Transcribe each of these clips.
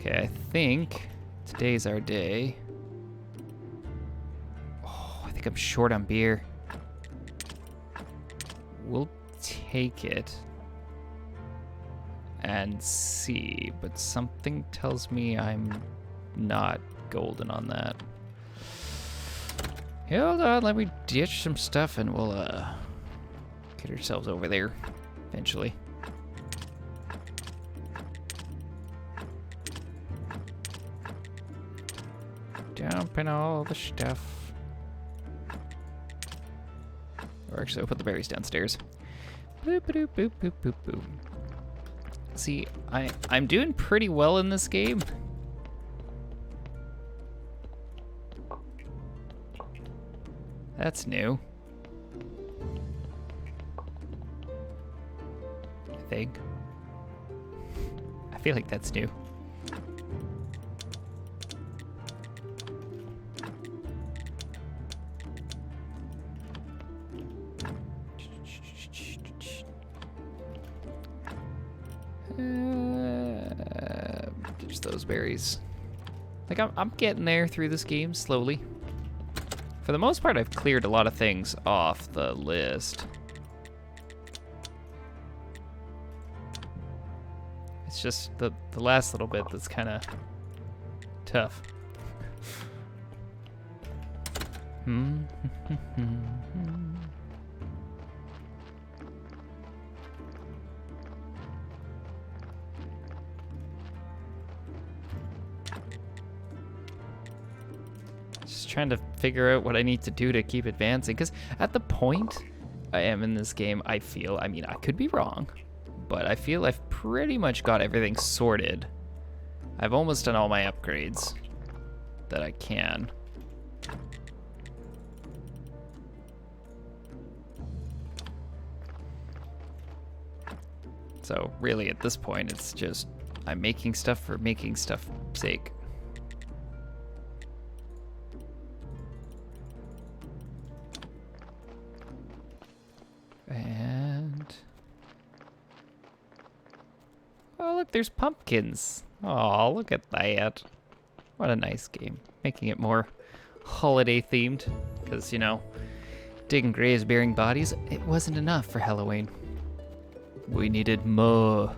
Okay, I think today's our day. Oh, I think I'm short on beer. We'll take it and see, but something tells me I'm not golden on that. Hold on, let me ditch some stuff and we'll get ourselves over there eventually. Dumping all the stuff. Or actually, I'll put the berries downstairs. Boop, boop, boop, boop, boop, boop. See, I'm doing pretty well in this game. That's new. I think. I feel like that's new. Just those berries. Like, I'm getting there through this game slowly. For the most part, I've cleared a lot of things off the list. It's just the last little bit that's kind of tough. Just trying to figure out what I need to do to keep advancing, because at the point I am in this game, I feel, I mean, I could be wrong, but I feel I've pretty much got everything sorted. I've almost done all my upgrades that I can. So really at this point, it's just, I'm making stuff for making stuff's sake. And oh, look, there's pumpkins. Oh, look at that. What a nice game. Making it more holiday themed. Because, you know, digging graves, burying bodies, it wasn't enough for Halloween. We needed more.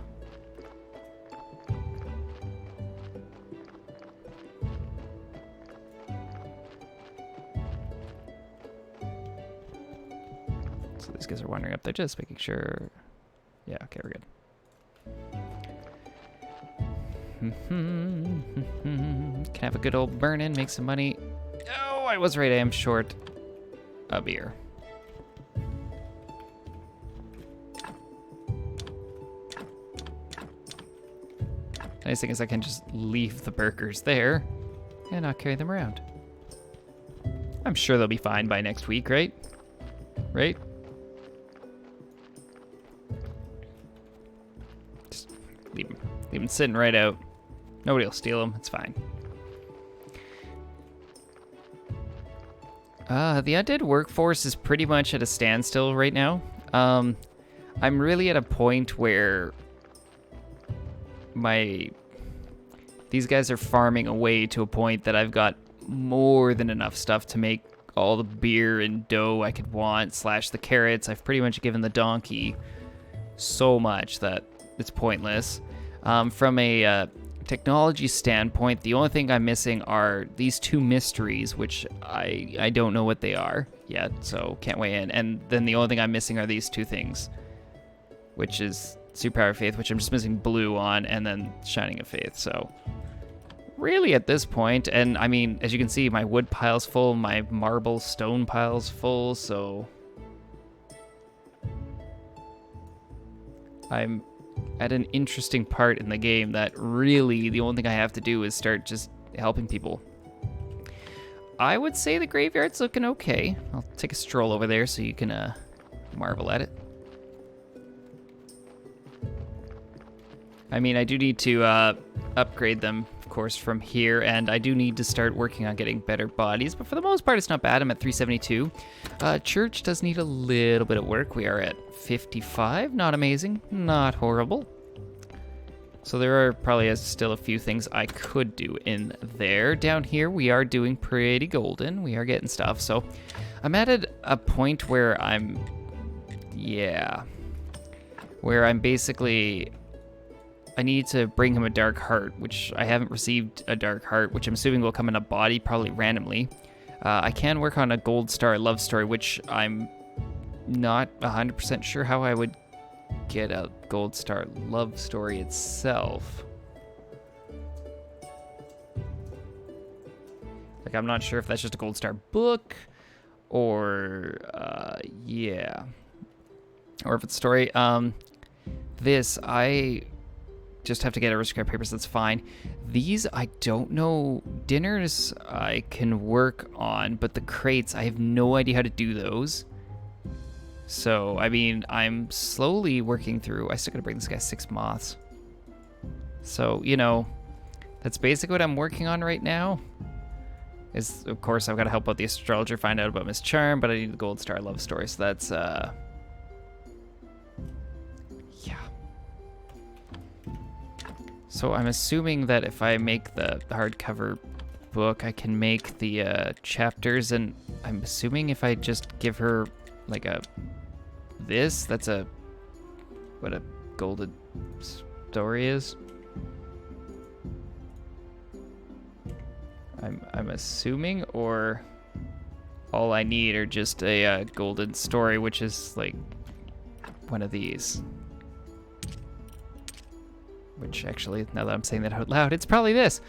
So these guys are wandering up there, just making sure. Yeah, okay, we're good. Can have a good old burn-in, make some money. Oh, I was right, I am short a beer. Nice thing is I can just leave the burgers there and not carry them around. I'm sure they'll be fine by next week, right? Right? Just leave them sitting right out. Nobody will steal them. It's fine. The undead workforce is pretty much at a standstill right now. I'm really at a point where these guys are farming away to a point that I've got more than enough stuff to make all the beer and dough I could want, slash the carrots. I've pretty much given the donkey so much that it's pointless. From a technology standpoint, the only thing I'm missing are these two mysteries, which I don't know what they are yet, so can't weigh in. And then the only thing I'm missing are these two things, which is Superpower of Faith, which I'm just missing blue on, and then Shining of Faith. So really at this point, and I mean, as you can see, my wood pile's full, my marble stone pile's full, so I'm at an interesting part in the game that really the only thing I have to do is start just helping people. I would say the graveyard's looking okay. I'll take a stroll over there so you can marvel at it. I mean, I do need to upgrade them, of course, from here, and I do need to start working on getting better bodies, but for the most part, it's not bad. I'm at 372. Church does need a little bit of work. We are at 55. Not amazing, not horrible. So there are probably still a few things I could do in there. Down here, we are doing pretty golden. We are getting stuff. So I'm at a point where where I'm basically, I need to bring him a dark heart, which I haven't received a dark heart, which I'm assuming will come in a body, probably randomly. I can work on a gold star love story, which I'm not 100% sure how I would get a gold star love story itself. Like, I'm not sure if that's just a gold star book or yeah, or if it's a story. This, I just have to get aristocrat papers, that's fine. These, I don't know. Dinners I can work on, but the crates, I have no idea how to do those. So, I mean, I'm slowly working through. I still gotta bring this guy 6 moths. So, you know, that's basically what I'm working on right now. Is, of course, I've got to help out the astrologer, find out about Miss Charm, but I need the gold star love story, so that's, yeah. So I'm assuming that if I make the hardcover book, I can make the chapters, and I'm assuming if I just give her, like, that's what a golden story is. I'm assuming, or all I need are just a golden story, which is like one of these. Which actually, now that I'm saying that out loud, it's probably this.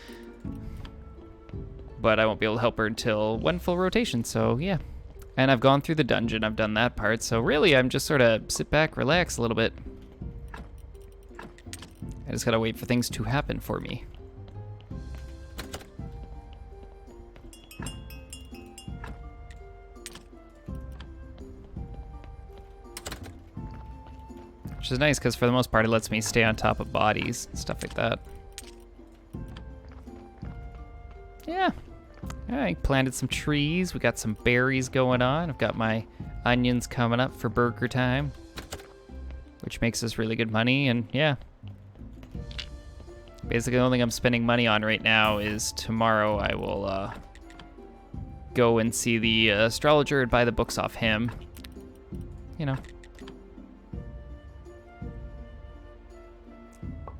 But I won't be able to help her until 1 full rotation, so yeah. And I've gone through the dungeon, I've done that part, so really I'm just sort of sit back, relax a little bit. I just gotta wait for things to happen for me. Which is nice, because for the most part it lets me stay on top of bodies and stuff like that. Yeah. I planted some trees. We got some berries going on. I've got my onions coming up for burger time, which makes us really good money, and yeah. Basically, the only thing I'm spending money on right now is tomorrow I will go and see the astrologer and buy the books off him. You know.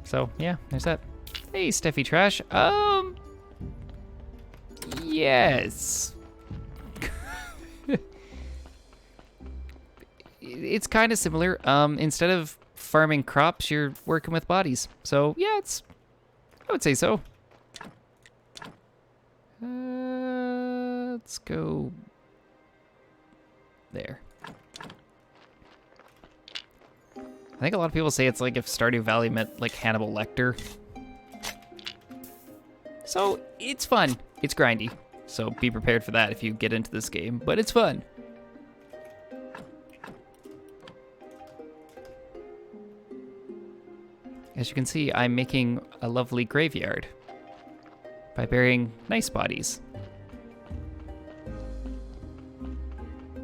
So, yeah, there's that. Hey, Steffi Trash. Yes. It's kind of similar. Instead of farming crops, you're working with bodies. So, yeah, I would say so. Let's go there. I think a lot of people say it's like if Stardew Valley met like Hannibal Lecter. So it's fun. It's grindy. So be prepared for that if you get into this game, but it's fun. As you can see, I'm making a lovely graveyard by burying nice bodies.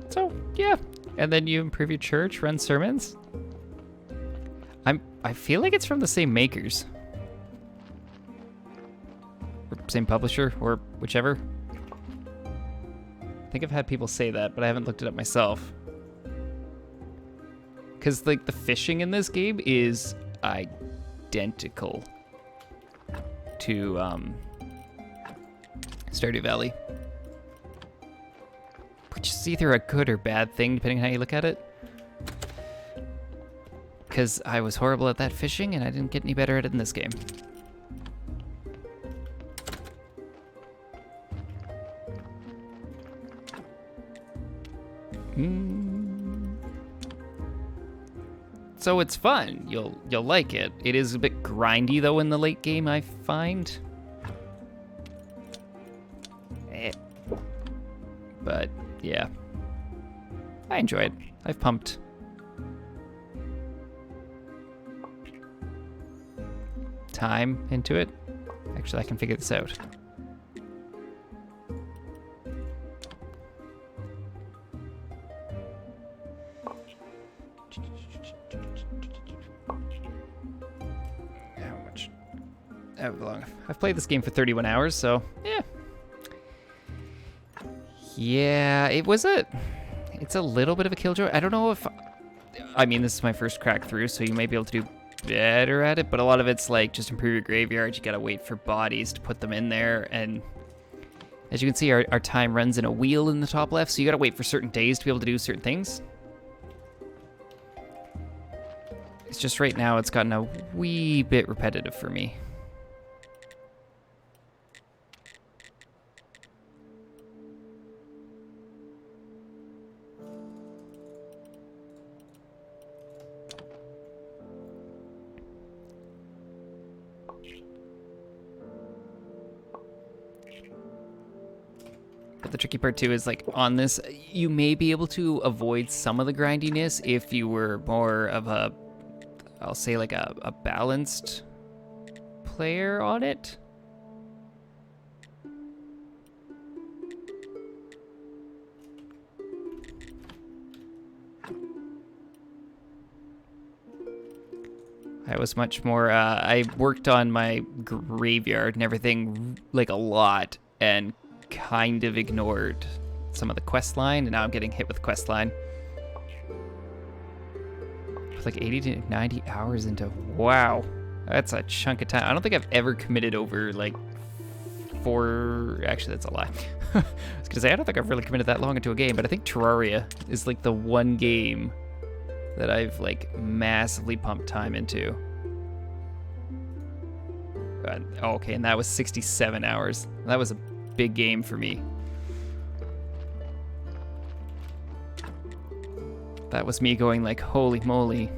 So, yeah. And then you improve your church, run sermons. I feel like it's from the same makers. Or same publisher, or whichever. I think I've had people say that, but I haven't looked it up myself. Because, like, the fishing in this game is identical to Stardew Valley. Which is either a good or bad thing, depending on how you look at it. Because I was horrible at that fishing, and I didn't get any better at it in this game. So it's fun. You'll like it. It is a bit grindy though in the late game, I find. But yeah, I enjoy it. I've pumped time into it. Actually, I can figure this out. How much? how long? I've played this game for 31 hours, so yeah. Yeah, it's a little bit of a killjoy. I don't know if, I mean, this is my first crack through, so you may be able to do better at it, but a lot of it's like just improve your graveyard. You gotta wait for bodies to put them in there, and as you can see, our time runs in a wheel in the top left, so you gotta wait for certain days to be able to do certain things. It's just right now it's gotten a wee bit repetitive for me. But the tricky part too is like on this, you may be able to avoid some of the grindiness if you were more of a, I'll say like a balanced player on it. I was much more, I worked on my graveyard and everything like a lot and kind of ignored some of the quest line, and now I'm getting hit with quest line. With like 80 to 90 hours into, wow, that's a chunk of time. I don't think I've ever committed over like 4, actually that's a lie. I was gonna say, I don't think I've really committed that long into a game, but I think Terraria is like the one game that I've like massively pumped time into. Oh, okay, and that was 67 hours. That was a big game for me. That was me going like, holy moly.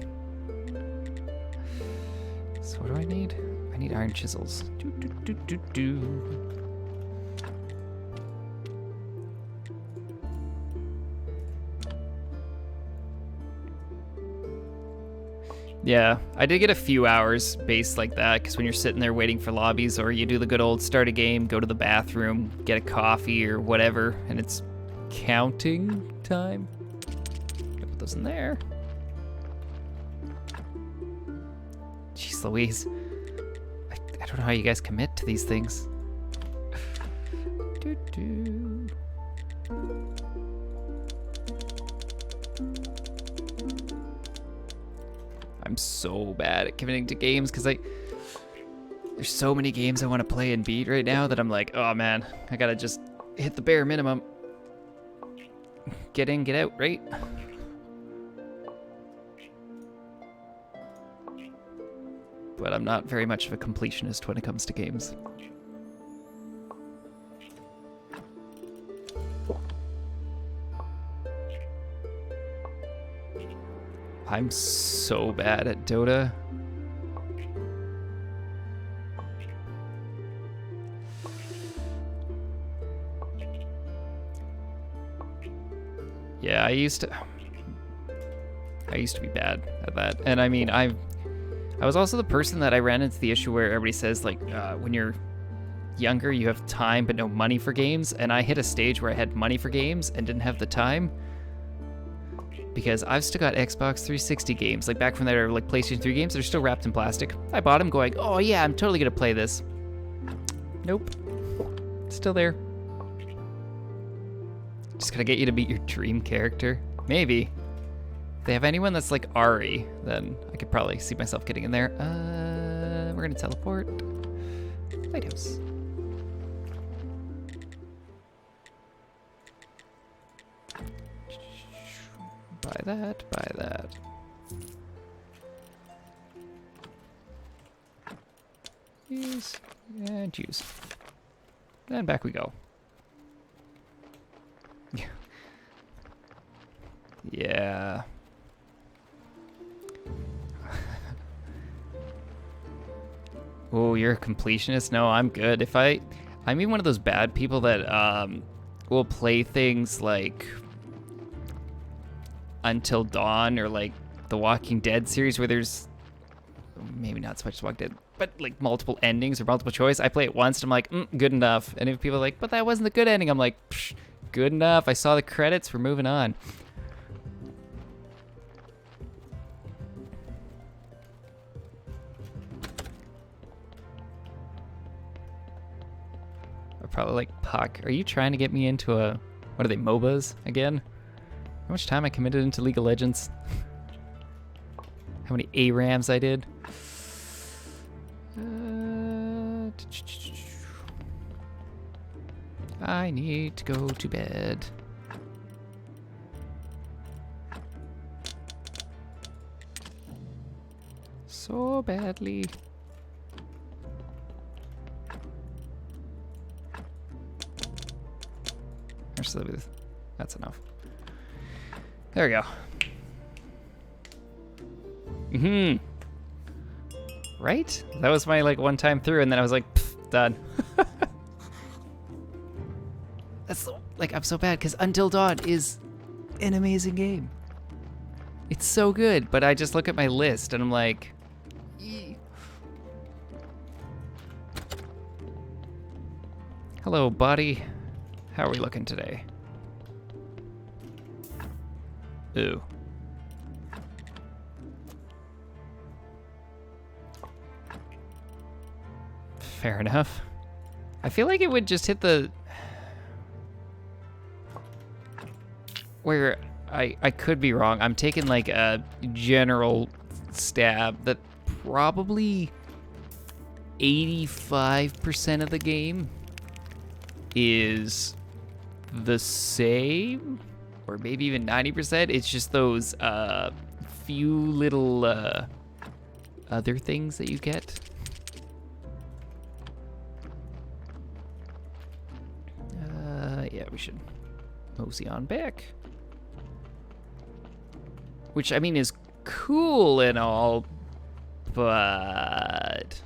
So what do I need? I need iron chisels. Yeah, I did get a few hours based like that, because when you're sitting there waiting for lobbies, or you do the good old start a game, go to the bathroom, get a coffee or whatever, and it's counting time. Put those in there. Jeez Louise. I don't know how you guys commit to these things. I'm so bad at committing to games because there's so many games I want to play and beat right now that I'm like, oh man, I gotta just hit the bare minimum. Get in, get out, right? But I'm not very much of a completionist when it comes to games. I'm so bad at Dota. Yeah, I used to be bad at that. And I mean, I was also the person that I ran into the issue where everybody says like, when you're younger, you have time but no money for games. And I hit a stage where I had money for games and didn't have the time. Because I've still got Xbox 360 games, like back from there, like PlayStation 3 games, they're still wrapped in plastic. I bought them going, oh yeah, I'm totally gonna play this. Nope. Still there. Just gotta get you to beat your dream character. Maybe. If they have anyone that's like Ari, then I could probably see myself getting in there. We're gonna teleport. Lighthouse. Buy that, buy that. Use, and use. And back we go. Yeah. Oh, you're a completionist? No, I'm good. I'm even one of those bad people that will play things like Until Dawn or like the Walking Dead series where there's maybe not so much as Walking Dead, but like multiple endings or multiple choice. I play it once and I'm like, good enough. And if people are like, but that wasn't the good ending, I'm like, psh, good enough. I saw the credits. We're moving on. probably like, Puck, are you trying to get me into a, what are they, MOBAs again? How much time I committed into League of Legends? How many ARAMs I did? I need to go to bed. So badly. Actually, that's enough. There we go. Right? That was my like one time through, and then I was like, done. That's like, I'm so bad because Until Dawn is an amazing game. It's so good, but I just look at my list and I'm like, eeh. Hello, buddy. How are we looking today? Ooh. Fair enough. I feel like it would just hit the... Where I could be wrong. I'm taking like a general stab that probably 85% of the game is the same, or maybe even 90%. It's just those few little other things that you get. Yeah, we should mosey on back. Which, I mean, is cool and all, but...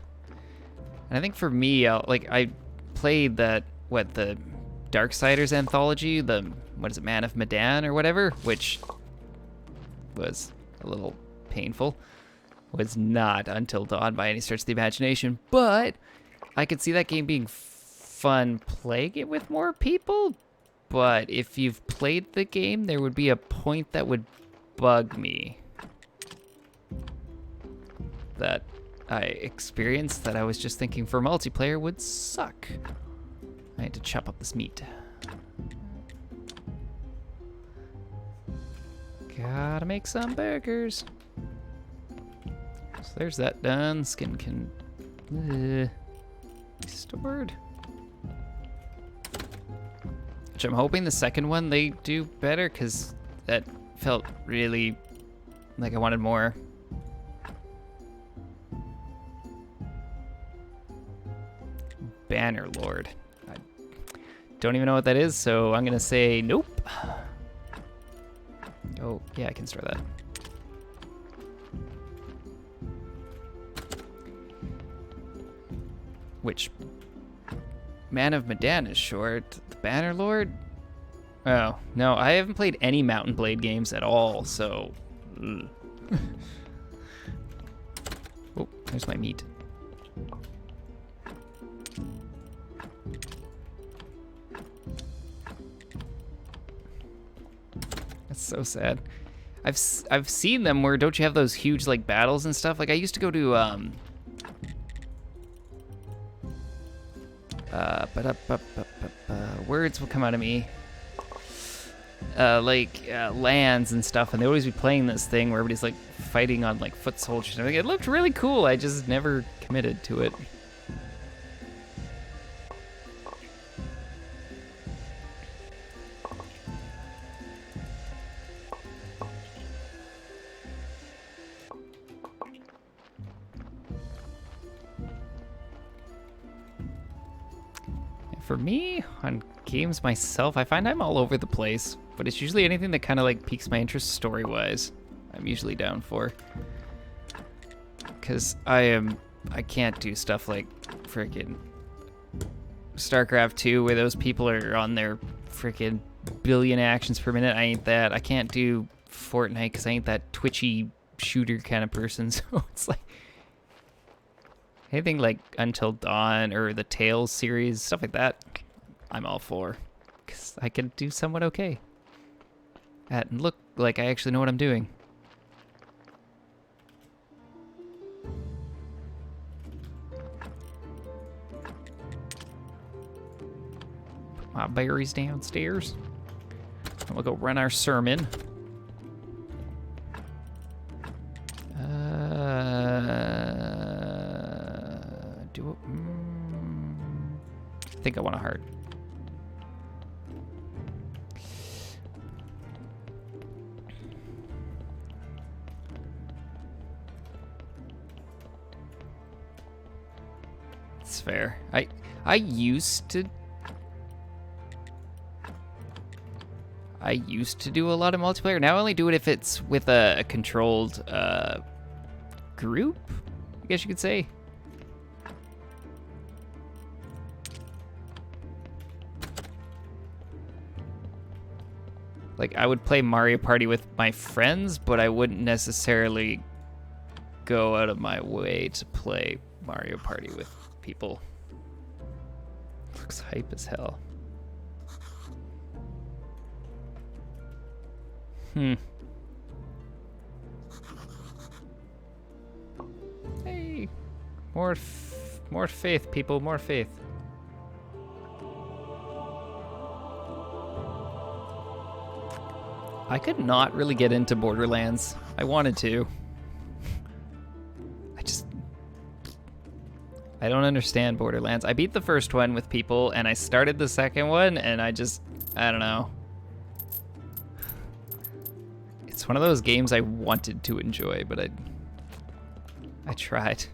And I think for me, I played that, the Darksiders anthology, what is it, Man of Medan or whatever, which was a little painful. Was not Until Dawn by any stretch of the imagination, but I could see that game being fun playing it with more people. But if you've played the game, there would be a point that would bug me that I experienced that I was just thinking for multiplayer would suck. I need to chop up this meat. Gotta make some burgers. So there's that done. Skin can be stored. Which I'm hoping the second one they do better, because that felt really like I wanted more. Bannerlord. I don't even know what that is, so I'm gonna say nope. Oh, yeah, I can store that. Which Man of Medan is short. The Bannerlord? Oh, no, I haven't played any Mount and Blade games at all, so... Oh, there's my meat. That's so sad. I've seen them where, don't you have those huge like battles and stuff? Like I used to go to words will come out of me. Lands and stuff, and they always be playing this thing where everybody's like fighting on like foot soldiers. And it looked really cool. I just never committed to it. For me, on games myself, I find I'm all over the place, but it's usually anything that kind of like piques my interest story-wise. I'm usually down for. Because I can't do stuff like freaking StarCraft 2 where those people are on their freaking billion actions per minute. I ain't that. I can't do Fortnite because I ain't that twitchy shooter kind of person, so it's like... Anything like Until Dawn or the Tales series, stuff like that, I'm all for. Because I can do somewhat okay at and look like I actually know what I'm doing. My berries downstairs. We'll go run our sermon. I think I want a heart. It's fair. I used to do a lot of multiplayer. Now I only do it if it's with a controlled group, I guess you could say. Like, I would play Mario Party with my friends, but I wouldn't necessarily go out of my way to play Mario Party with people. Looks hype as hell. Hey, more faith, people, more faith. I could not really get into Borderlands. I wanted to. I don't understand Borderlands. I beat the first one with people, and I started the second one, and I don't know. It's one of those games I wanted to enjoy, but I tried.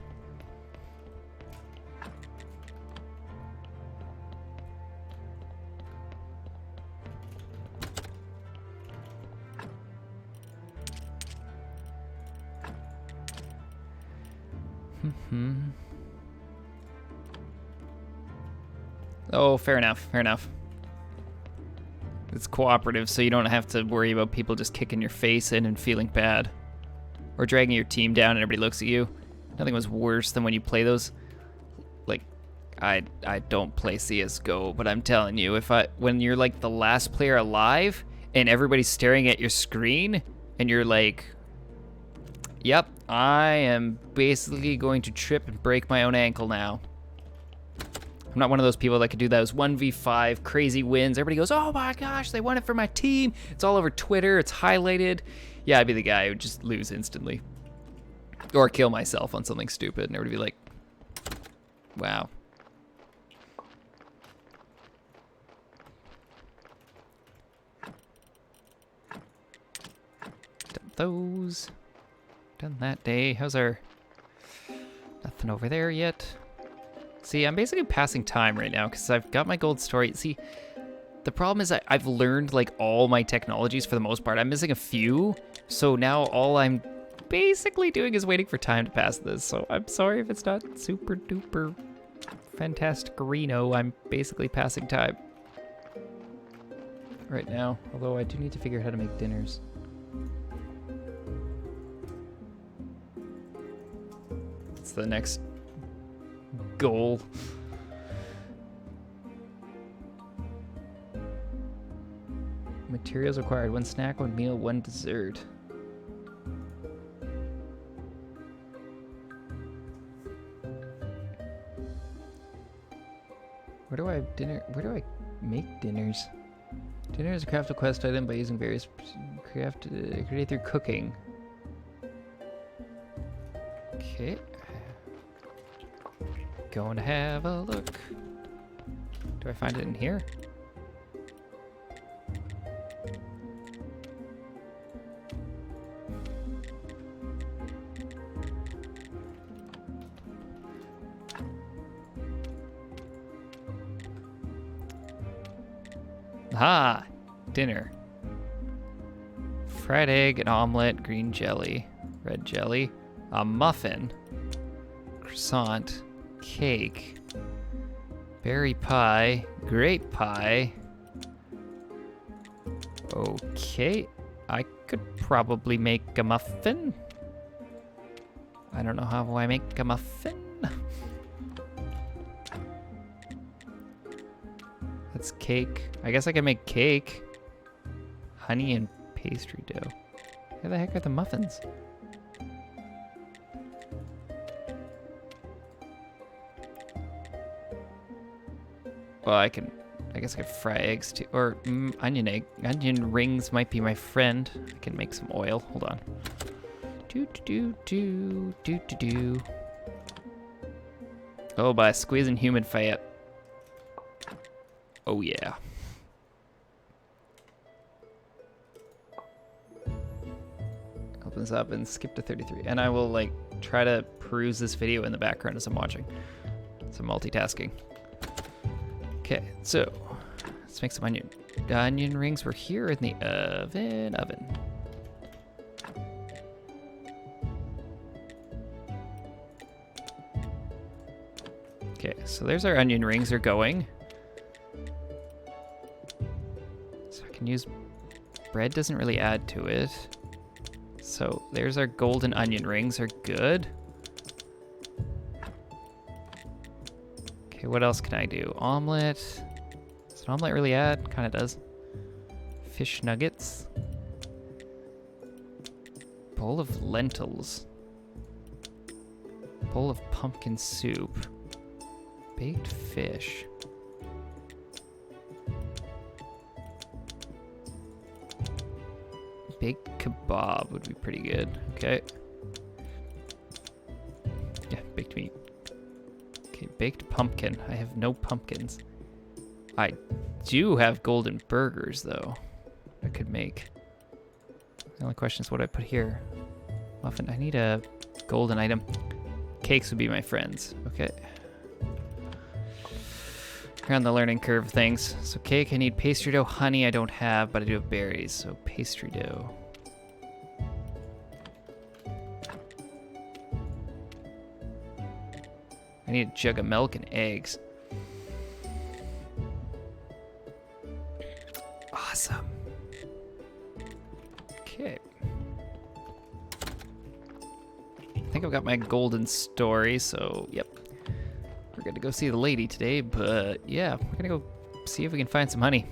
Oh, fair enough, fair enough. It's cooperative, so you don't have to worry about people just kicking your face in and feeling bad. Or dragging your team down and everybody looks at you. Nothing was worse than when you play those. Like, I don't play CSGO, but I'm telling you, when you're like the last player alive and everybody's staring at your screen and you're like, yep, I am basically going to trip and break my own ankle now. I'm not one of those people that could do those 1v5 crazy wins. Everybody goes, oh my gosh, they won it for my team. It's all over Twitter, it's highlighted. Yeah, I'd be the guy who would just lose instantly. Or kill myself on something stupid and everybody be like, wow. Done those. Done that day. How's our... Nothing over there yet. See, I'm basically passing time right now because I've got my gold story. See, the problem is I've learned like all my technologies for the most part. I'm missing a few, so now all I'm basically doing is waiting for time to pass this. So I'm sorry if it's not super duper fantastic-reno. I'm basically passing time right now, although I do need to figure out how to make dinners. It's the next goal. Materials required: 1 snack, 1 meal, 1 dessert. Where do I have dinner? Where do I make dinners? Dinner is a craftable quest item by using various created through cooking. Okay. Going to have a look. Do I find it in here? Ah, dinner. Fried egg, an omelet, green jelly, red jelly, a muffin, croissant, cake, berry pie, grape pie. Okay, I could probably make a muffin. I don't know how I make a muffin. That's cake. I guess I can make cake. Honey and pastry dough. Where the heck are the muffins? Well, I can I guess I could fry eggs too. Or onion rings might be my friend. I can make some oil. Hold on. Do. Oh, by squeezing human fat. Oh, yeah. Open this up and skip to 33. And I will, like, try to peruse this video in the background as I'm watching. So multitasking. Okay, so let's make some onion rings. We're here in the oven. Okay, so there's our onion rings. They're going. So I can use bread. Doesn't really add to it. So there's our golden onion rings. Are good. Okay, what else can I do? Omelet. Does an omelet really add? Kind of does. Fish nuggets. Bowl of lentils. Bowl of pumpkin soup. Baked fish. Baked kebab would be pretty good. Okay. Yeah, baked meat. Okay, baked pumpkin. I have no pumpkins. I do have golden burgers, though. I could make. The only question is what I put here. Muffin. I need a golden item. Cakes would be my friends. Okay. Here on the learning curve things. So cake, I need pastry dough. Honey, I don't have, but I do have berries. So pastry dough. I need a jug of milk and eggs. Awesome. Okay. I think I've got my golden story, so yep. We're gonna go see the lady today, but yeah, we're gonna go see if we can find some honey.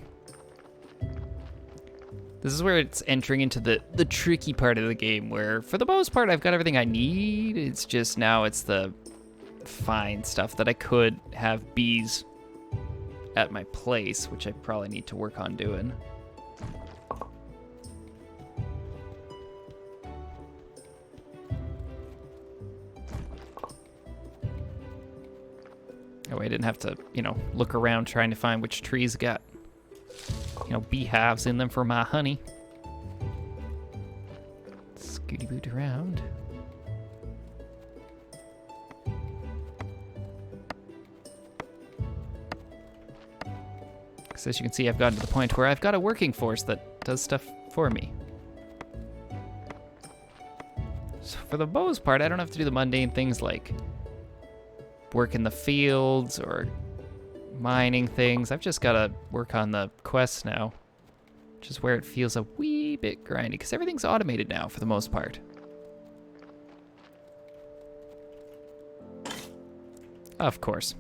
This is where it's entering into the tricky part of the game, where for the most part I've got everything I need. It's just now it's the fine stuff that I could have bees at my place, which I probably need to work on doing. That way I didn't have to, you know, look around trying to find which trees got, you know, beehives in them for my honey. Scooty boot around. So as you can see, I've gotten to the point where I've got a working force that does stuff for me. So for the most part, I don't have to do the mundane things like work in the fields or mining things. I've just got to work on the quests now, which is where it feels a wee bit grindy, because everything's automated now for the most part. Of course.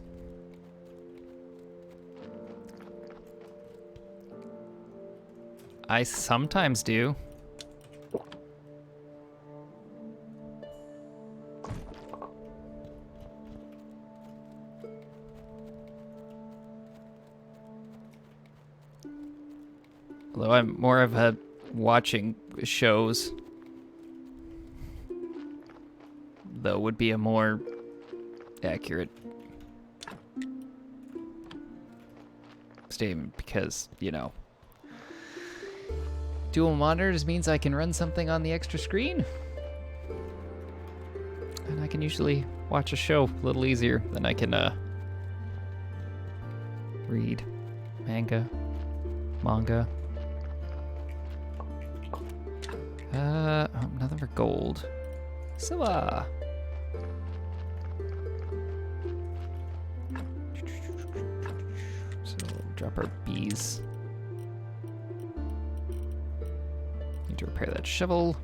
I sometimes do. Although I'm more of a watching shows, though would be a more accurate statement, because, you know, dual monitors means I can run something on the extra screen, and I can usually watch a show a little easier than I can read manga. Oh, nothing for gold. So, drop our bees. Need to repair that shovel.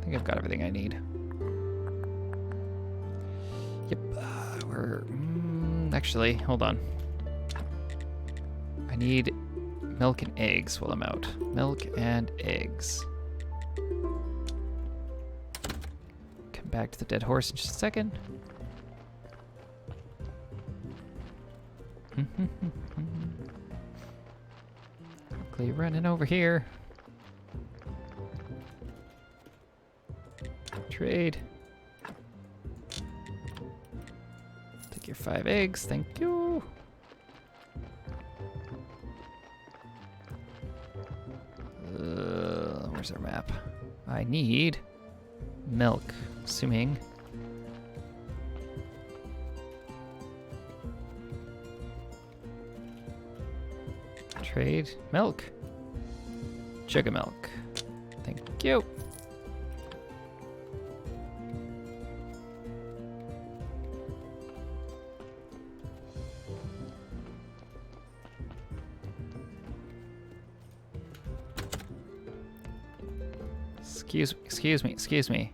think I've got everything I need. Yep. Actually, hold on. I need milk and eggs while I'm out. Milk and eggs. Come back to the dead horse in just a second. Quickly running over here. Trade. Take your 5 eggs, thank you. Where's our map? I need milk, assuming. Trade milk. Sugar milk. Thank you. Excuse me.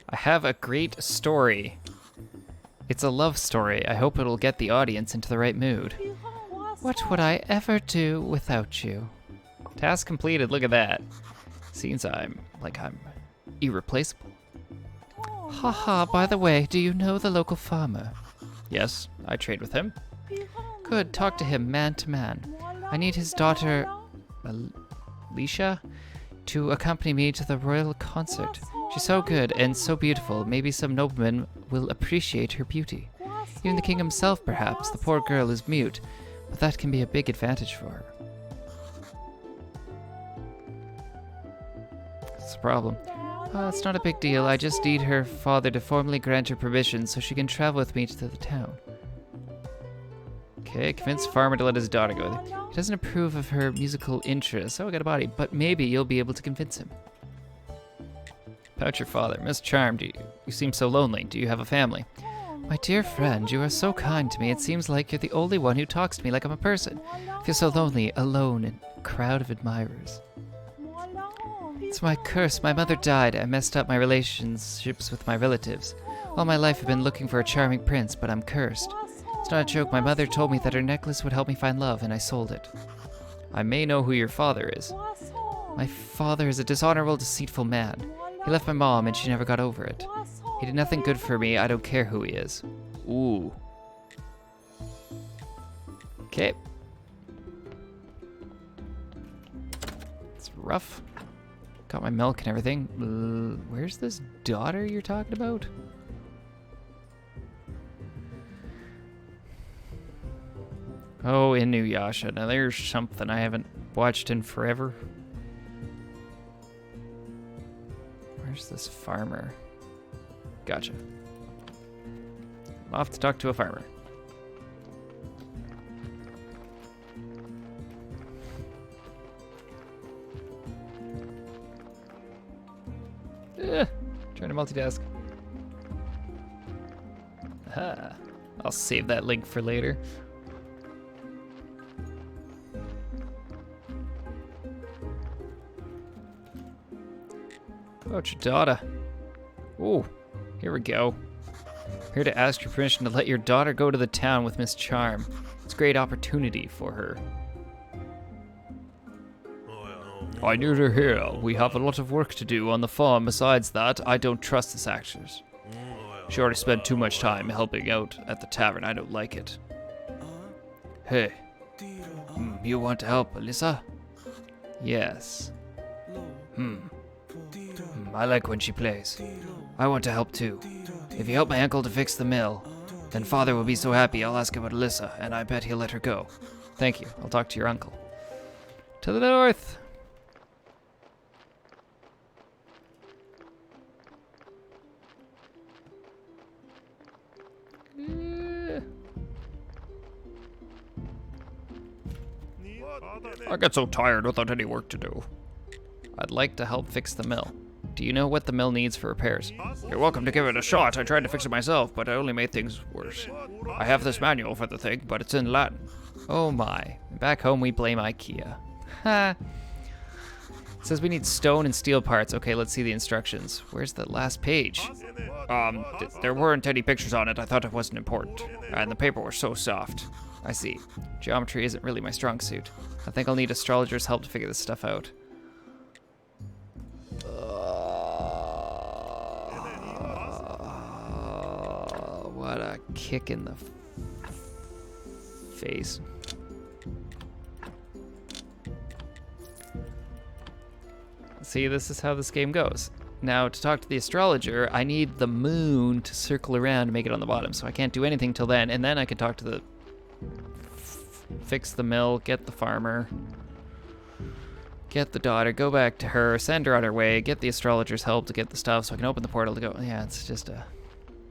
I have a great story. It's a love story. I hope it'll get the audience into the right mood. What would I ever do without you? Task completed, look at that. Seems I'm irreplaceable. Haha, by the way, do you know the local farmer? Yes, I trade with him. Good, talk to him man to man. I need his daughter, Alicia, to accompany me to the royal concert. She's so good and so beautiful, maybe some nobleman will appreciate her beauty. Even the king himself, perhaps. The poor girl is mute, but that can be a big advantage for her. What's the problem? It's not a big deal. I just need her father to formally grant her permission so she can travel with me to the town. Okay, convince farmer to let his daughter go. He doesn't approve of her musical interests. Oh, I got a body. But maybe you'll be able to convince him. About your father. Miss Charmed, you seem so lonely. Do you have a family? My dear friend, you are so kind to me. It seems like you're the only one who talks to me like I'm a person. I feel so lonely, alone, in a crowd of admirers. It's my curse. My mother died. I messed up my relationships with my relatives. All my life I've been looking for a charming prince, but I'm cursed. It's not a joke. My mother told me that her necklace would help me find love, and I sold it. I may know who your father is. My father is a dishonorable, deceitful man. He left my mom, and she never got over it. He did nothing good for me. I don't care who he is. Ooh. Okay. It's rough. Got my milk and everything. Where's this daughter you're talking about? Oh, Inuyasha. Now there's something I haven't watched in forever. Where's this farmer? Gotcha. I'm off to talk to a farmer. Trying to multitask. Aha. I'll save that link for later. About your daughter. Ooh, here we go. Here to ask your permission to let your daughter go to the town with Miss Charm. It's a great opportunity for her. I knew her here. We have a lot of work to do on the farm. Besides that, I don't trust this actress. She already spent too much time helping out at the tavern. I don't like it. Hey. You want to help, Alyssa? Yes. I like when she plays. I want to help too. If you help my uncle to fix the mill, then father will be so happy. I'll ask about Alyssa, and I bet he'll let her go. Thank you. I'll talk to your uncle. To the north. I get so tired without any work to do. I'd like to help fix the mill. Do you know what the mill needs for repairs? You're welcome to give it a shot. I tried to fix it myself, but I only made things worse. I have this manual for the thing, but it's in Latin. Oh my. Back home we blame IKEA. Ha. It says we need stone and steel parts. Okay, let's see the instructions. Where's the last page? There weren't any pictures on it. I thought it wasn't important. And the paper was so soft. I see. Geometry isn't really my strong suit. I think I'll need astrologer's help to figure this stuff out. What a kick in the face. See, this is how this game goes. Now, to talk to the astrologer, I need the moon to circle around to make it on the bottom, so I can't do anything till then, and then I can talk to the... fix the mill, get the farmer, get the daughter, go back to her, send her on her way, get the astrologer's help to get the stuff so I can open the portal to go. Yeah, it's just a...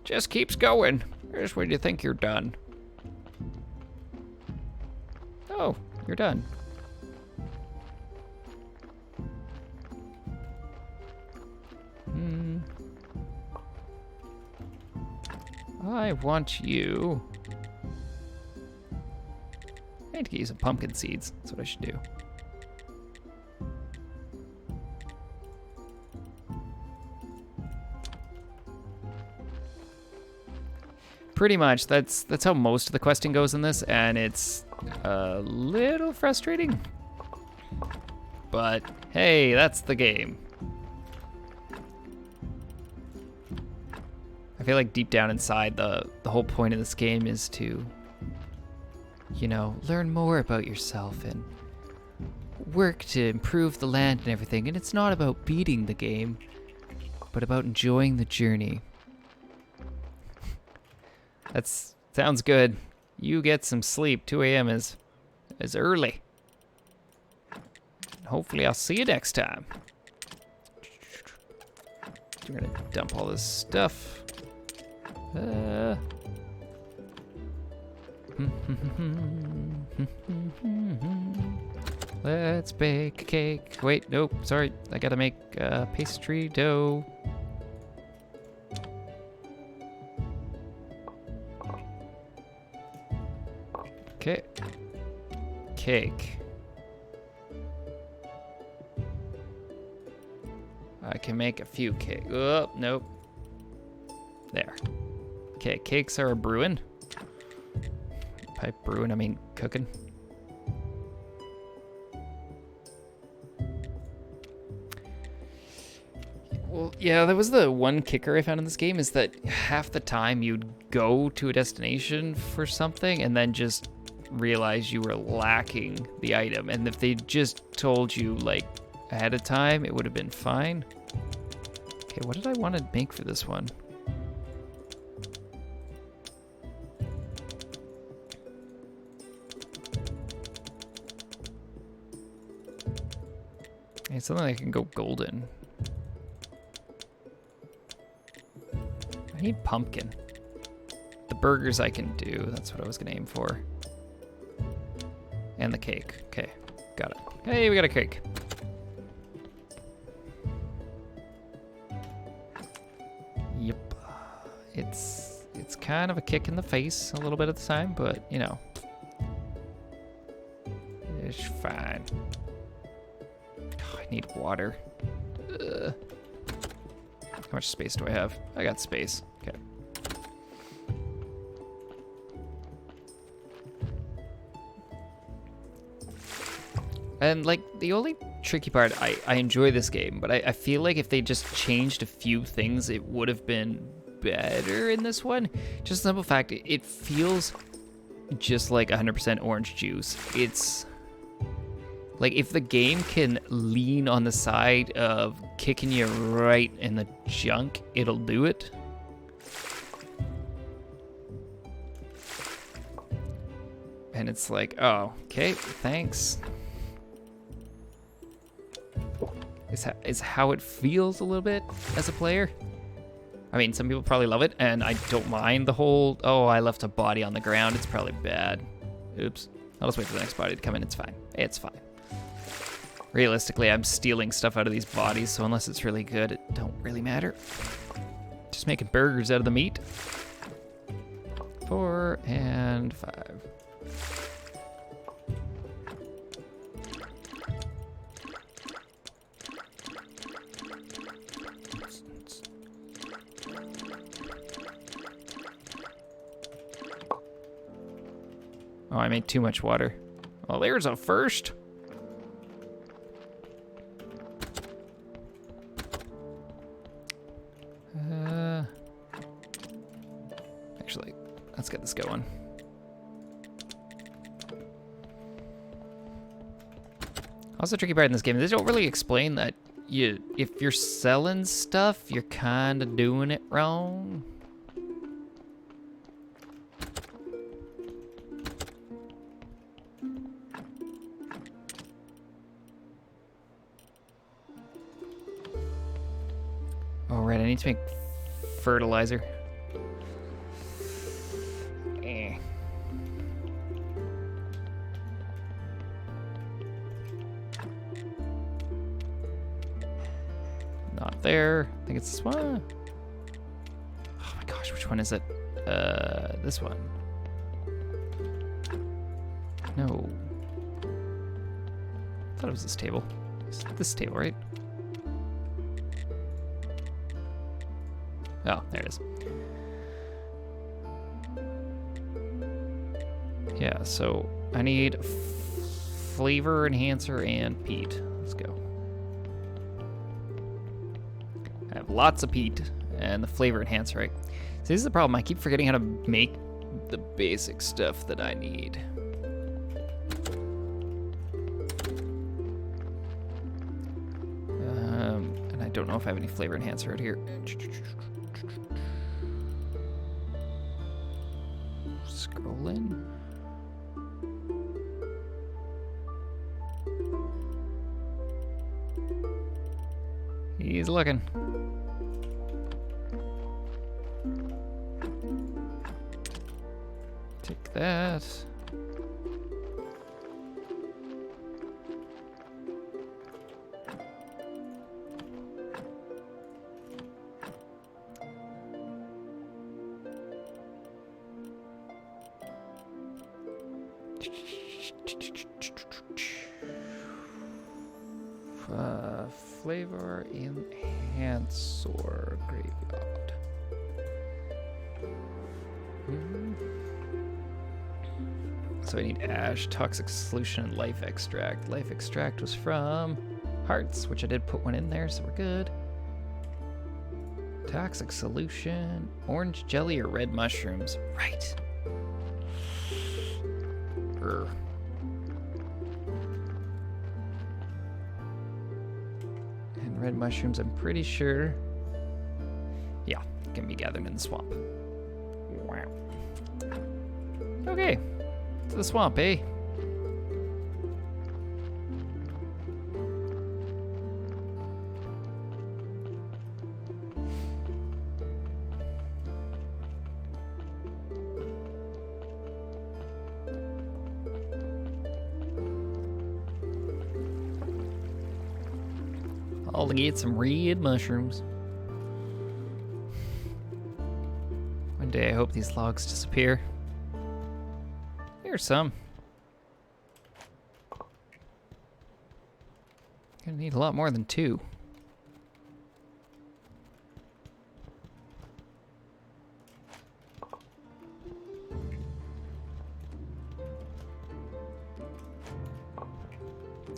just keeps going. Here's where you think you're done. Oh, you're done. I want you. I need to get you some pumpkin seeds. That's what I should do. Pretty much, that's how most of the questing goes in this, and it's a little frustrating. But hey, that's the game. I feel like deep down inside, the whole point of this game is to, you know, learn more about yourself and work to improve the land and everything. And it's not about beating the game, but about enjoying the journey. That sounds good. You get some sleep. 2 a.m. is early. Hopefully I'll see you next time. We're gonna dump all this stuff. Let's bake a cake. Wait, nope, sorry. I gotta make pastry dough. Okay. Cake. I can make a few cakes. Oh, nope. There. Okay, cakes are brewing. By brewing, I mean cooking. Well, yeah, that was the one kicker I found in this game, is that half the time you'd go to a destination for something and then just realize you were lacking the item. And if they just told you, like, ahead of time, it would have been fine. Okay, what did I want to make for this one? Hey, something that can go golden. I need pumpkin. The burgers I can do. That's what I was gonna aim for. And the cake. Okay, got it. Hey, we got a cake. Yep. It's kind of a kick in the face a little bit at the time, but you know, it's fine. Oh, I need water. How much space do I have? I got space. Okay. And like the only tricky part, I enjoy this game, but I feel like if they just changed a few things, it would have been better in this one. Just the simple fact, it feels just like 100% orange juice. It's like if the game can lean on the side of kicking you right in the junk, it'll do it. And it's like, oh, okay, thanks. Is how it feels a little bit as a player. I mean, some people probably love it, and I don't mind the whole, oh, I left a body on the ground. It's probably bad. Oops. I'll just wait for the next body to come in. It's fine. It's fine. Realistically, I'm stealing stuff out of these bodies, so unless it's really good, it don't really matter. Just making burgers out of the meat. 4 and 5. Oh, I made too much water. Well, there's a first. Actually, let's get this going. Also, tricky part in this game, they don't really explain that if you're selling stuff, you're kind of doing it wrong. Oh, right, I need to make fertilizer. Not there. I think it's this one. Oh my gosh, which one is it? This one. No. I thought it was this table. It's this table, right? Oh, there it is. Yeah, so I need flavor enhancer and peat. Let's go. I have lots of peat and the flavor enhancer, right? So this is the problem. I keep forgetting how to make the basic stuff that I need. And I don't know if I have any flavor enhancer out here. Scroll in. He's looking. Take that. Flavor enhancer graveyard. So I need ash, toxic solution, and life extract. Life extract was from hearts, which I did put one in there, so we're good. Toxic solution, orange jelly, or red mushrooms. Right. Urgh. Red mushrooms, I'm pretty sure. Yeah, can be gathered in the swamp. Wow. Okay, to the swamp, eh? All to get some red mushrooms. One day I hope these logs disappear. Here's some. Gonna need a lot more than 2.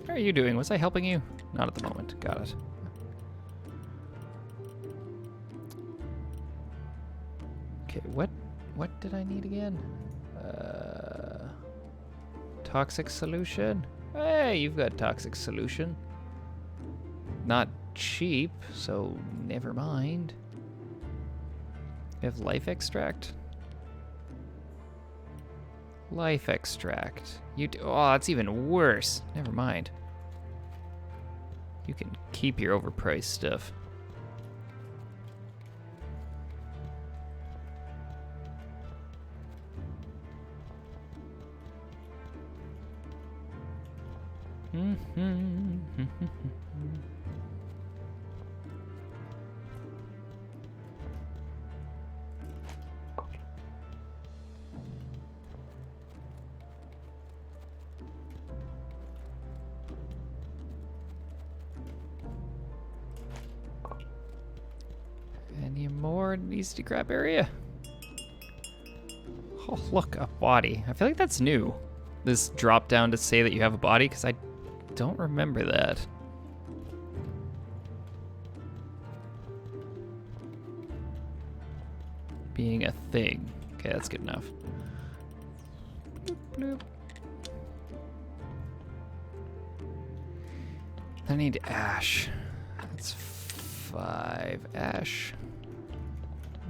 How are you doing? Was I helping you? Not at the moment. Got it. Okay, what did I need again? Toxic solution? Hey, you've got toxic solution. Not cheap, so never mind. You have life extract? Life extract. Oh, that's even worse. Never mind. You can keep your overpriced stuff. Any more in the scrap area? Oh, look, a body. I feel like that's new. this drop down to say that you have a body? Because I don't remember that. Being a thing. Okay, that's good enough. Bloop, bloop. I need ash. That's 5 ash.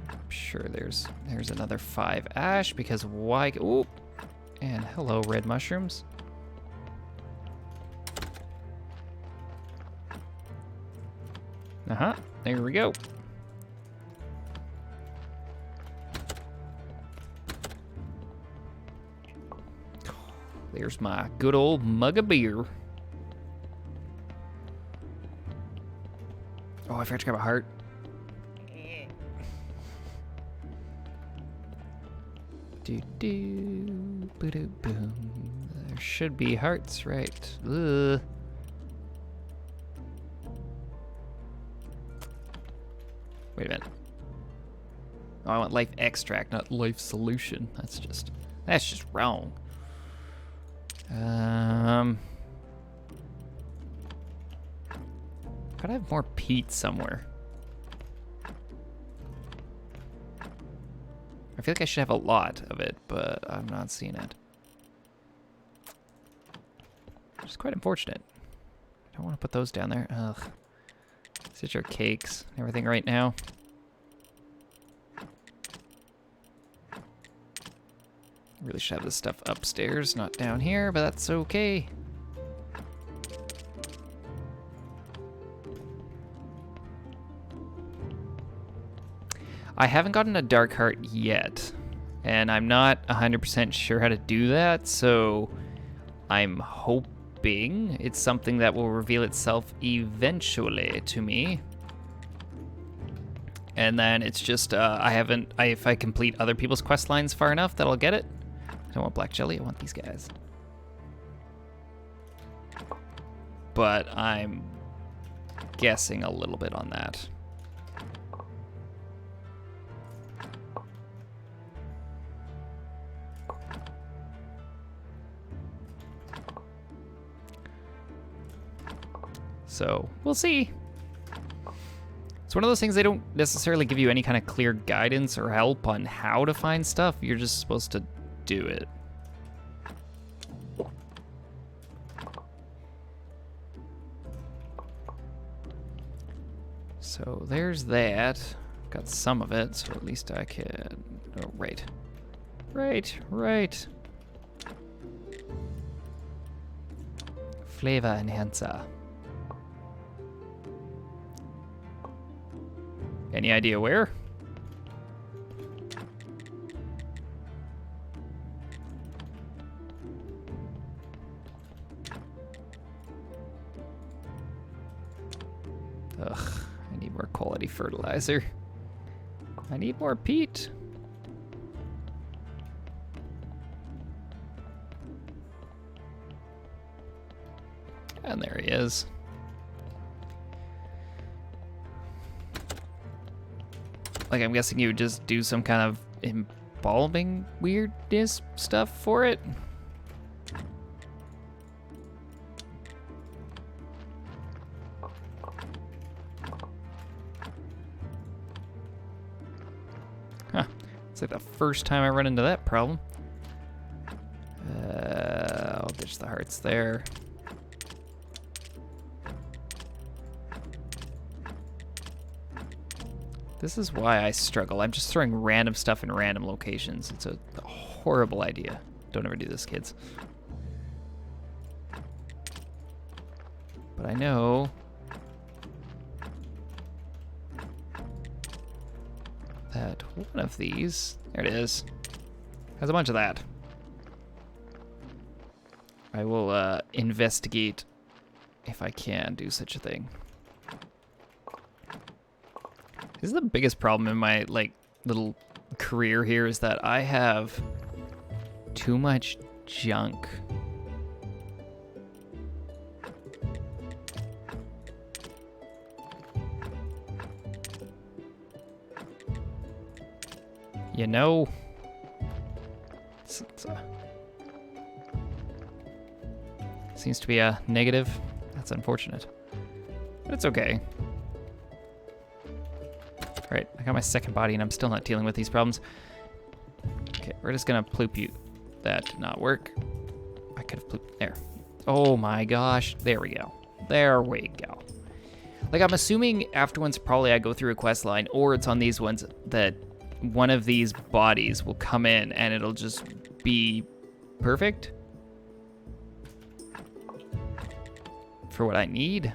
I'm sure there's another 5 ash because why? Ooh, and hello, red mushrooms. There we go. There's my good old mug of beer. Oh, I forgot to grab a heart. Boom. There should be hearts, right? Ugh. Wait a minute. Oh, I want life extract, not life solution. That's just wrong. Gotta have more peat somewhere. I feel like I should have a lot of it, but I'm not seeing it. Which is quite unfortunate. I don't want to put those down there. Ugh. Such our cakes and everything right now. Really should have this stuff upstairs, not down here, but that's okay. I haven't gotten a dark heart yet, and I'm not 100% sure how to do that, so I'm hoping it's something that will reveal itself eventually to me. And then it's just, if I complete other people's quest lines far enough that I'll get it. I don't want black jelly, I want these guys. But I'm guessing a little bit on that. So, we'll see. It's one of those things they don't necessarily give you any kind of clear guidance or help on how to find stuff. You're just supposed to do it. So there's that. Got some of it, so at least I can... Oh, right. Right. Flavor enhancer. Any idea where? Ugh, I need more quality fertilizer. I need more peat. And there he is. Like, I'm guessing you would just do some kind of embalming weirdness stuff for it. Huh. It's like the first time I run into that problem. I'll ditch the hearts there. This is why I struggle. I'm just throwing random stuff in random locations. It's a horrible idea. Don't ever do this, kids. But I know that one of these, there it is, has a bunch of that. I will investigate if I can do such a thing. This is the biggest problem in my, like, little career here, is that I have too much junk. You know, Seems to be a negative. That's unfortunate. But it's okay. Alright, I got my second body and I'm still not dealing with these problems. Okay, we're just gonna ploop you. That did not work. I could have plooped there. Oh my gosh. There we go. There we go. Like, I'm assuming afterwards probably I go through a quest line, or it's on these ones that one of these bodies will come in and it'll just be perfect for what I need.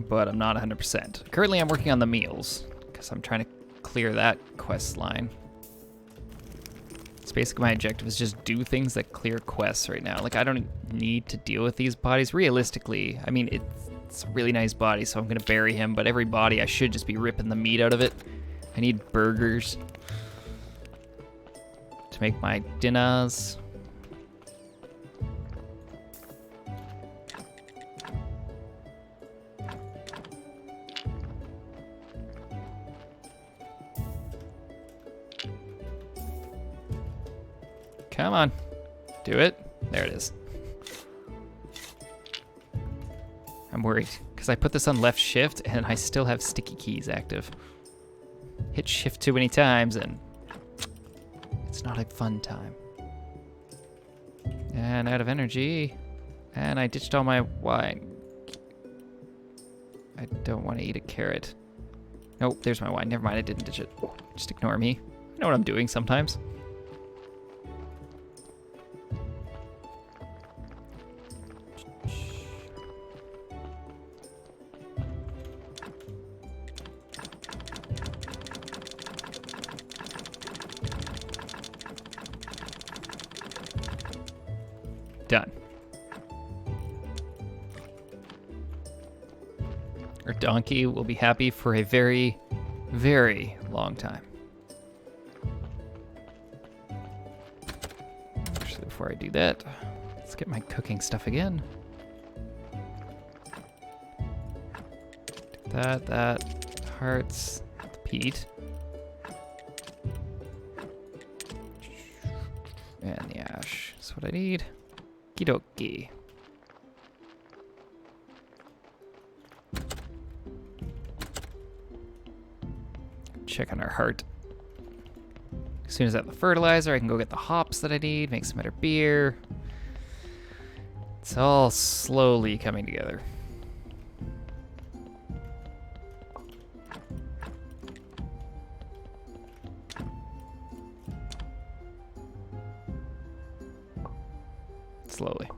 But I'm not 100%. Currently, I'm working on the meals because I'm trying to clear that quest line. It's basically my objective is just do things that clear quests right now. Like, I don't need to deal with these bodies. Realistically, I mean, it's a really nice body, so I'm gonna bury him, but every body I should just be ripping the meat out of it. I need burgers to make my dinners. Come on, do it. There it is. I'm worried because I put this on left shift and I still have sticky keys active. Hit shift too many times and it's not a fun time. And out of energy. And I ditched all my wine. I don't want to eat a carrot. Nope, there's my wine. Never mind, I didn't ditch it. Just ignore me. I know what I'm doing sometimes. Done. Our donkey will be happy for a very, very long time. Actually, before I do that, let's get my cooking stuff again. That, hearts, the peat. And the ash is what I need. Okie check on our heart. As soon as I have the fertilizer, I can go get the hops that I need, make some better beer. It's all slowly coming together. Slowly.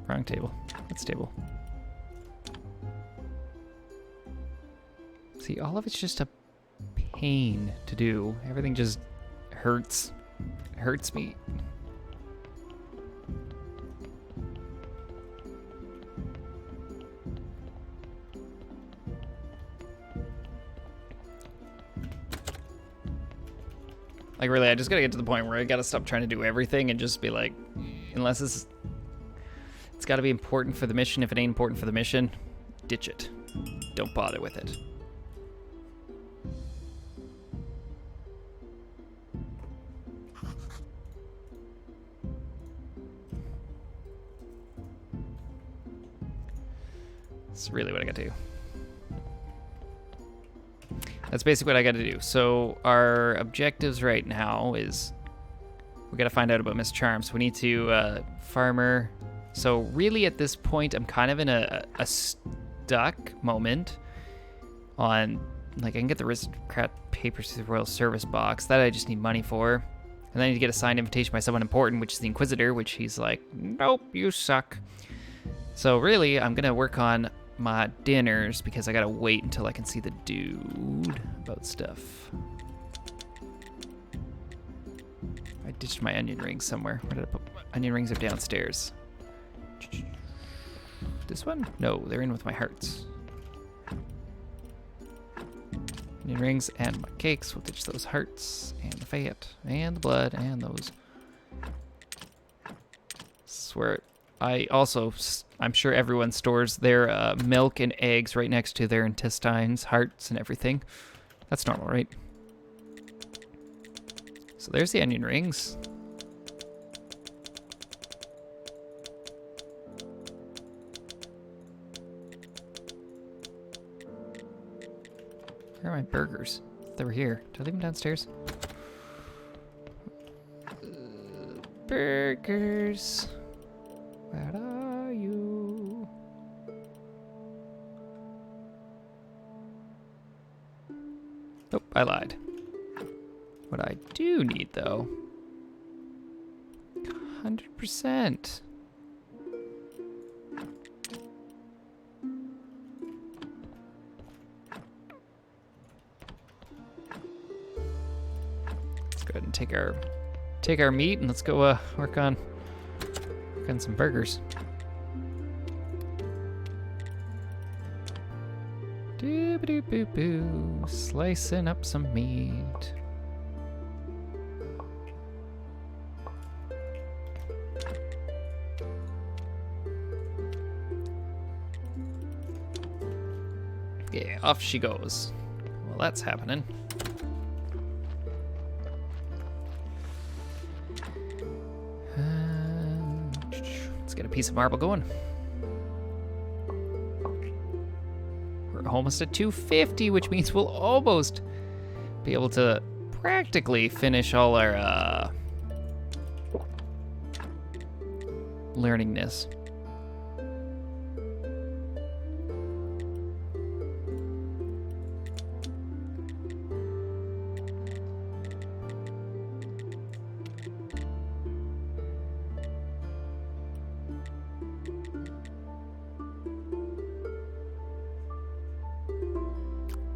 Wrong table. That's table. See, all of it's just a pain to do. Everything just hurts. It hurts me. Like, really, I just gotta get to the point where I gotta stop trying to do everything and just be like, unless it's gotta be important for the mission. If it ain't important for the mission, ditch it. Don't bother with it. That's really what I gotta do. That's basically what I gotta do. So our objectives right now is we gotta find out about Miss Charms. We need to farmer. So really at this point, I'm kind of in a stuck moment on, like, I can get the aristocrat papers through the Royal Service box. That I just need money for. And then I need to get a signed invitation by someone important, which is the Inquisitor, which he's like, nope, you suck. So really, I'm gonna work on my dinners because I gotta wait until I can see the dude about stuff. I ditched my onion rings somewhere. Where did I put my onion rings? Are downstairs. This one? No, they're in with my hearts. Onion rings and my cakes. We'll ditch those hearts and the fat and the blood and those. Swear it. I'm sure everyone stores their milk and eggs right next to their intestines, hearts, and everything. That's normal, right? So there's the onion rings. Where are my burgers? They were here. Did I leave them downstairs? Burgers. Where are you? Nope, I lied. What I do need, though, 100%. Let's go ahead and take our meat and let's go work on some burgers. Doo-ba-doo-boo-boo. Slicing up some meat. Yeah, off she goes. Well, that's happening. Let's get a piece of marble going. We're almost at 250, which means we'll almost be able to practically finish all our learning this.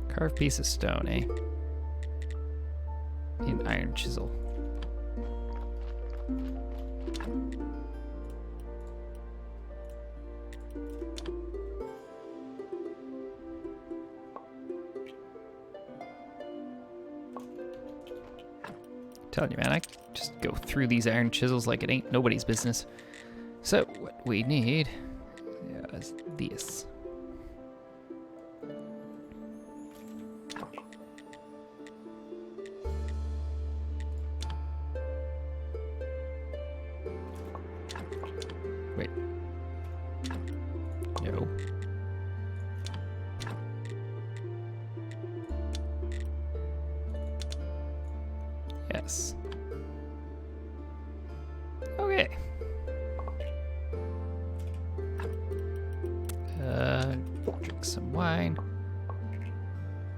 Carved piece of stone, eh? An iron chisel. Telling you, man, I just go through these iron chisels like it ain't nobody's business. So what we need is this. Wait. No. Yes. Okay. Drink some wine.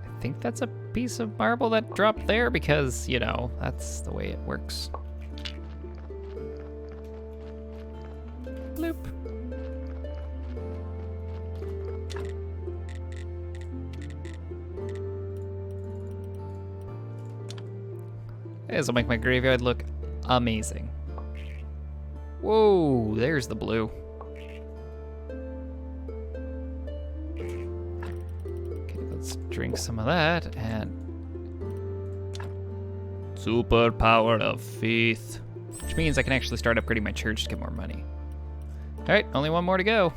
I think that's a piece of marble that dropped there because, you know, that's the way it works. Bloop. This will make my graveyard look amazing. Whoa, there's the blue. Okay, let's drink some of that and... Super power of faith. Which means I can actually start upgrading my church to get more money. Alright, only one more to go.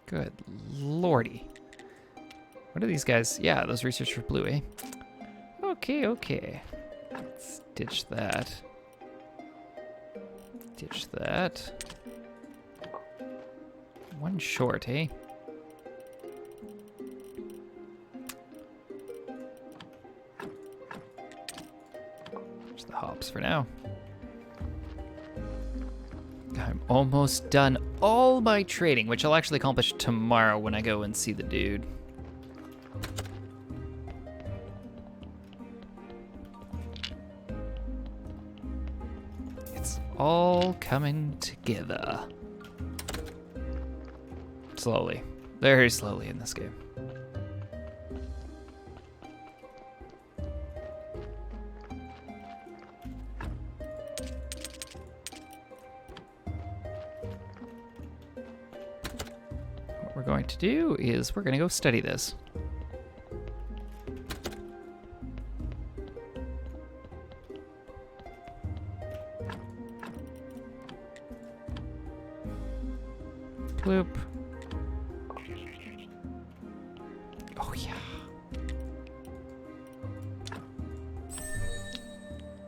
Good lordy. What are these guys? Yeah, those research for blue, eh? Okay, okay. Let's ditch that. Ditch that. One short, eh? Just the hops for now. I'm almost done all my trading, which I'll actually accomplish tomorrow when I go and see the dude. It's all coming together. Slowly. Very slowly in this game. What we're going to do is we're going to go study this. Bloop. Oh, yeah.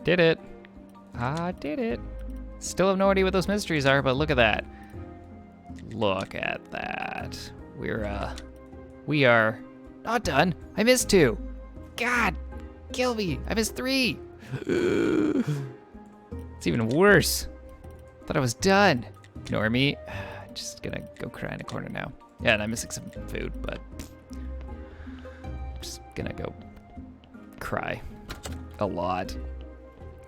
Did it. I did it. Still have no idea what those mysteries are, but look at that. Look at that. We are not done. I missed 2. God, kill me. I missed 3. It's even worse. Thought I was done. Ignore me. Just gonna go cry in a corner now. Yeah, and I'm missing some food, but I'm just gonna go cry a lot.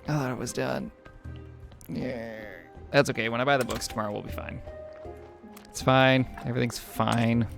I thought I was done. Yeah. That's okay. When I buy the books tomorrow, we'll be fine. It's fine. Everything's fine.